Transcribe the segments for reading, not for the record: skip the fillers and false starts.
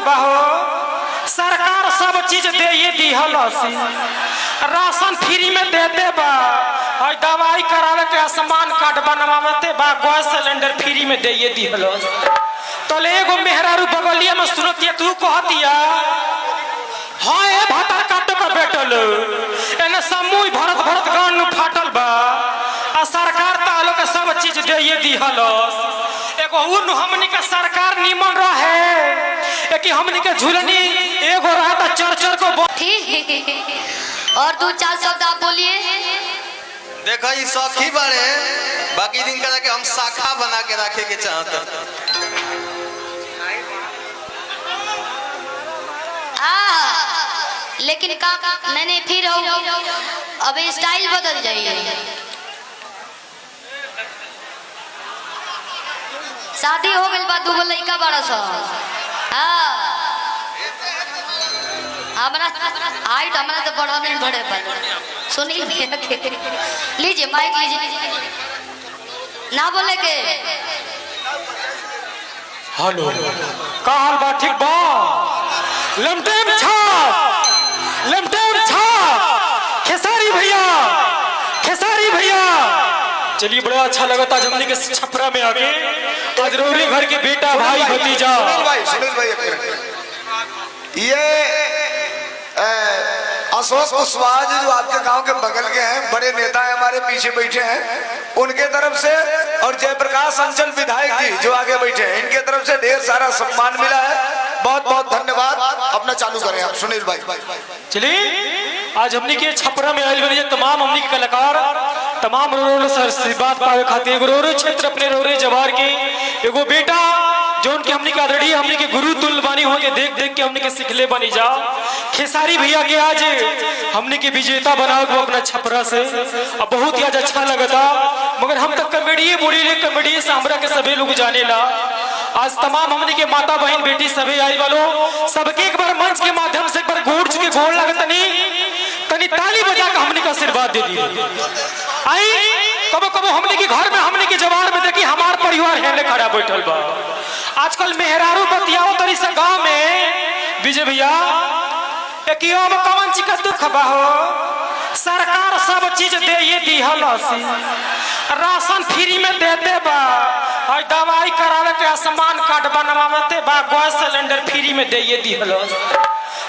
खबा हो। सरकार सब चीज दे ये दी हलसी, राशन फ्री में देते बा, और दवाई करावे के आयुष्मान कार्ड बनवाते बा, गैस सिलेंडर फ्री में दे ये दी हलस। तो एगो मेहरारू बगलिया में सुनतिया तू कहतिया हाँ ए भातर काट के बैठल एने समूह भरत भरत गान फाटल बा, आ सरकार तालो के सब चीज दे ये दी हलस। एगो उन हमनी के सरकार निमन रहे कि हमनी के झुलनी एगो रहता चर को ठीक। और दो चार शब्द आप बोलिए। देखो ये सखी बड़े बाकी दिन का कि हम शाखा बना के रखे के चाहते। लेकिन का नहीं फिर हो अब स्टाइल बदल जाइए। शादी हो गई बा, दूगो लड़का बड़ा सा। हमारा हाइट हमारा तो बड़ा नहीं बड़े पर सुनील भैया के लीजिए माइक लीजिए ना बोले के। हेलो का हाल बा? ठीक बा? लमटेम छाप खेसारी भैया, खेसारी भैया। चलिए बड़ा अच्छा लगा था जमनी के छपरा में आके आज रोरी घर के बेटा भाई भतीजा। सुनील भाई ये अशोक कुशवाहा जी जो आपके गांव के बगल के हैं, बड़े नेता हैं, हमारे पीछे बैठे हैं, उनके तरफ से, और जयप्रकाश अंचल विधायक जी जो आगे बैठे हैं, इनके तरफ से ढेर सारा सम्मान मिला है। बहुत बहुत धन्यवाद। अपना चालू करें आप सुनील भाई। चलिए आज हमने के छपरा में आयल बने तमाम हमने के कलाकार तमाम रोरे सर से बात पावे खाते रोरे क्षेत्र अपने रोरे जवार के एगो बेटा जो उनके हमने के आदरणीय हमने के गुरु तुल्य बानी हो के देख देख के हमने के सिखले बनी जा। खेसारी भैया के आज हमने के विजेता बनाओ अपना छपरा से, अब बहुत ही आज अच्छा लगता। मगर हम तक कॉमेडी से हमरा के सभी लोग जाने ला। आज तमाम हमने के माता बहन बेटी सभी आई वालों सबके एक बार मंच के माध्यम से एक बार गोड़ चुके गोड़ लगत तनी ताली बजा के हमने का आशीर्वाद दे दी। आई कबो कबो हमने के घर में हमने के जवार में देखी हमार परिवार है खड़ा बैठल बा। आजकल मेहरारू बतियाओ तरी से गांव में विजय भैया कवन चीज का दुख बा हो। सरकार सब चीज दे ये दी हलसी, राशन फ्री में देते बा, और दवाई करावे के आयुष्मान कार्ड बनवाते बा, गैस सिलेंडर फ्री में दे ये दी हलस।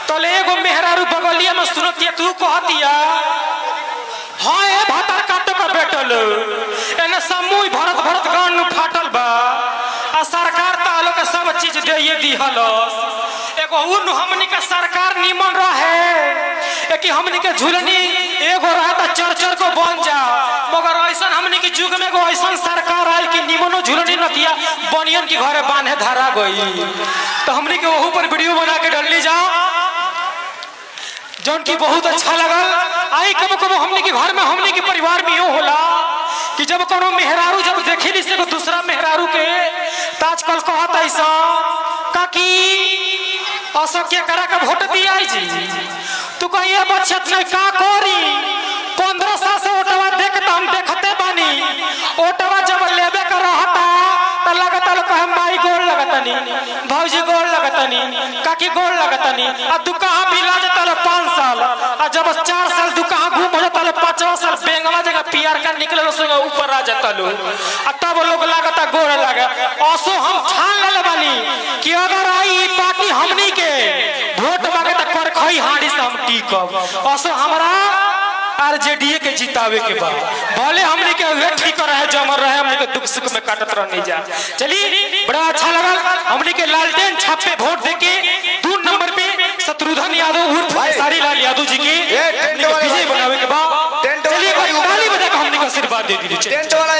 तो एगो मेहरारू बगलिया में सुनतिया तू कहतिया हाँ ए भातर काट के बैठल एने समूह भरत भरत गान फाटल बा, आ सरकार तालो के सब चीज दे ये दी हलस। एगो उन हमनी के सरकार निमन रहे कि हमनी के झुलनी एगो रहता चर को बन जा, मगर ऐसा हमनी के युग में एगो ऐसा सरकार आयल कि निमनो झुलनी न किया बनियन के घरे बांधे धरा गई। तो हमनी के वहू पर वीडियो बना के डाल ली जाओ जौन की बहुत अच्छा लगल। आई कबो कबो हमने के घर में हमने के परिवार में यो होला कि जब कोनो मेहरारू जब देखे ली से दूसरा मेहरारू के आजकल कहत ऐसा काकी असक्य करा के वोट दिया जी तू कहिए बचत नहीं का करी 15 साल से ओटवा देखता हम देखते बानी। ओटवा जब लेबे का रहता तो लगता लोग कहे माई गोल लगतनी, भौजी गोल लगतनी, काकी गोल लगतनी, आ तू कहाँ बिला जाता लो 5 साल, आ जब 4 साल तू कहाँ घूम हो जाता लो 5वां साल बेंगवा जगह पीआर का निकले लो संगे ऊपर आ जाता लो, आ तब लोग लगता गोल लगे। असो हम ठान ले बानी कि अगर आई पार्टी हमनी के वोट मांगे तो कर खई हाड़ी से हम टीकब। असो हमरा आरजेडीए के जितावे के बाद भले हमने के वे ठीक रहे जमर रहे हमने के दुख सुख में काटत रहने जा। चलिए बड़ा अच्छा लगा हमने के लालटेन छाप पे वोट देके 2 नंबर पे शत्रुघ्न यादव उर्फ खेसारी लाल यादव जी के विजय बनावे के बाद चलिए ताली बजा के हमने का आशीर्वाद दे दीजिए। टेंट वाला